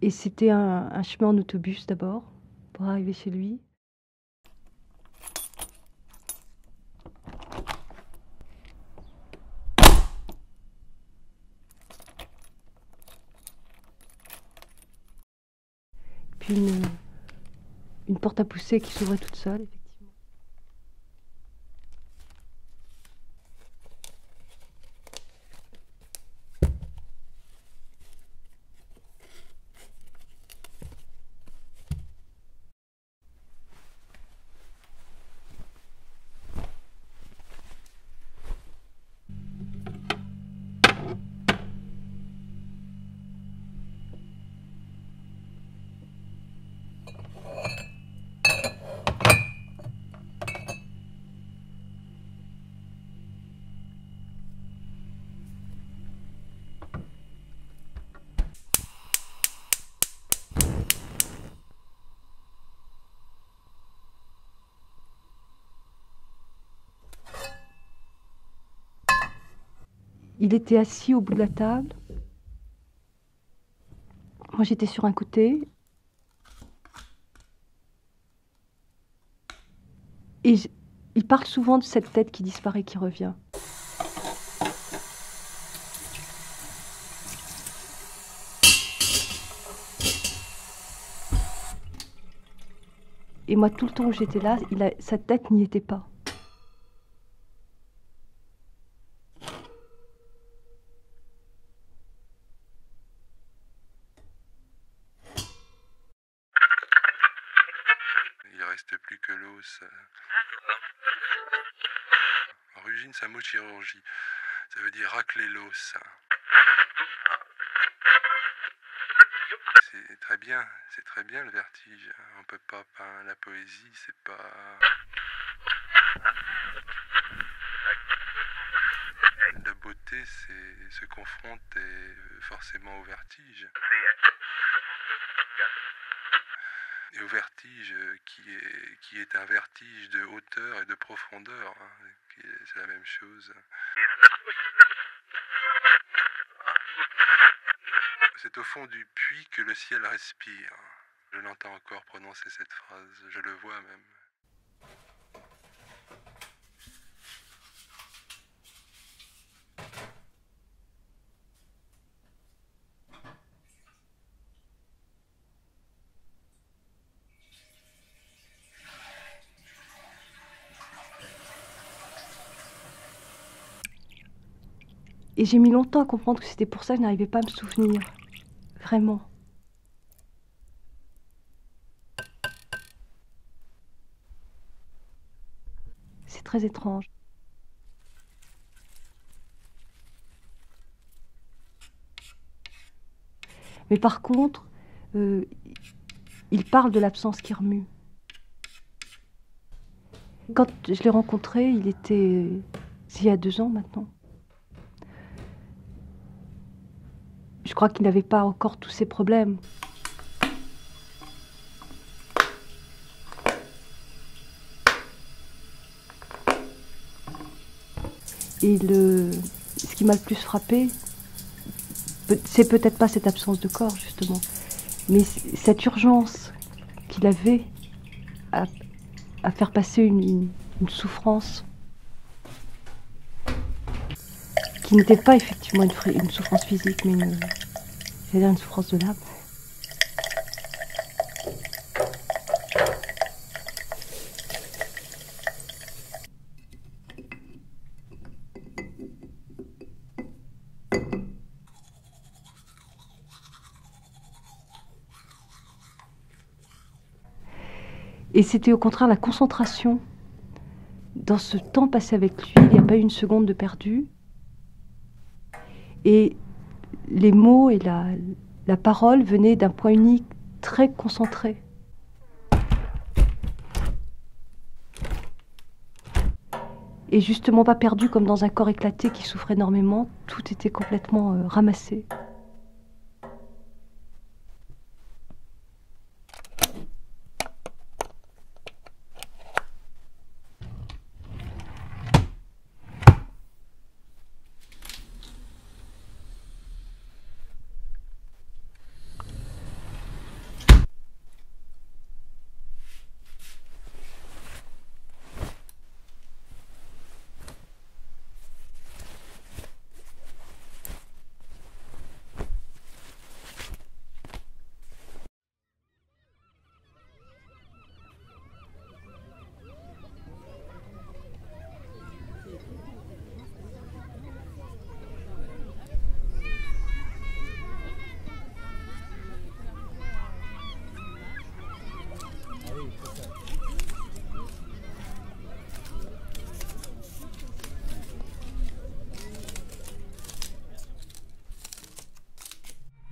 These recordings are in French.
Et c'était un chemin en autobus d'abord, pour arriver chez lui. Puis une porte à pousser qui s'ouvrait toute seule, effectivement. Il était assis au bout de la table. Moi, j'étais sur un côté. Et il parle souvent de cette tête qui disparaît, qui revient. Et moi, tout le temps où j'étais là, sa tête n'y était pas. Il reste plus que l'os. Origine, c'est un mot de chirurgie. Ça veut dire racler l'os. C'est très bien le vertige. On peut pas peindre la poésie, c'est pas... La beauté, c'est se confronter forcément au vertige. Et au vertige qui est un vertige de hauteur et de profondeur. Hein, c'est la même chose. C'est au fond du puits que le ciel respire. Je l'entends encore prononcer cette phrase, je le vois même. Et j'ai mis longtemps à comprendre que c'était pour ça que je n'arrivais pas à me souvenir. Vraiment. C'est très étrange. Mais par contre, il parle de l'absence qui remue. Quand je l'ai rencontré, il y a 2 ans maintenant. Je crois qu'il n'avait pas encore tous ses problèmes. Et ce qui m'a le plus frappé, c'est peut-être pas cette absence de corps, justement, mais cette urgence qu'il avait à faire passer une souffrance qui n'était pas effectivement une souffrance physique, mais une souffrance de l'âme. Et c'était au contraire la concentration. Dans ce temps passé avec lui, il n'y a pas eu une seconde de perdu. Et les mots et la parole venaient d'un point unique, très concentré. Et justement pas perdu comme dans un corps éclaté qui souffre énormément, tout était complètement ramassé.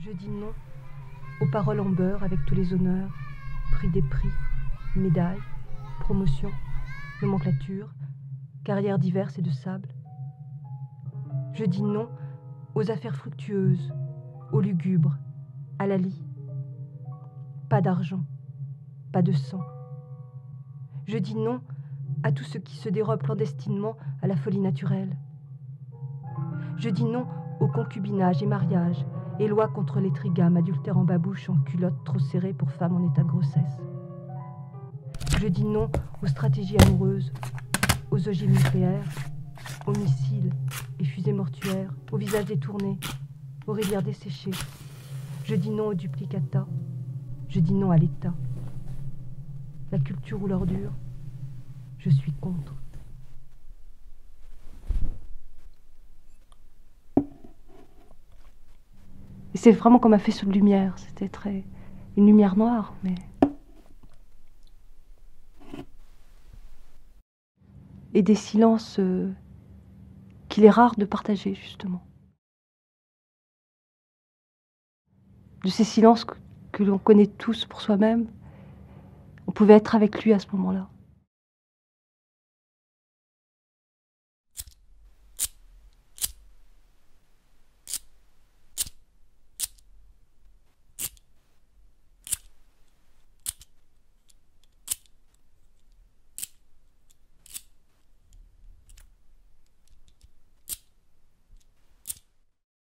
Je dis non aux paroles en beurre avec tous les honneurs, prix des prix, médailles, promotions, nomenclature, carrières diverses et de sable. Je dis non aux affaires fructueuses, aux lugubres, à la lie. Pas d'argent, pas de sang. Je dis non à tout ce qui se dérobe clandestinement à la folie naturelle. Je dis non au concubinage et mariage et loi contre les trigames, adultères en babouche, en culotte trop serrée pour femmes en état de grossesse. Je dis non aux stratégies amoureuses, aux ogives nucléaires, aux missiles et fusées mortuaires, aux visages détournés, aux rivières desséchées. Je dis non au duplicata. Je dis non à l'État. La culture ou l'ordure, je suis contre. Et c'est vraiment comme un faisceau de lumière. C'était une lumière noire, mais... Et des silences qu'il est rare de partager, justement. De ces silences que l'on connaît tous pour soi-même, on pouvait être avec lui à ce moment-là.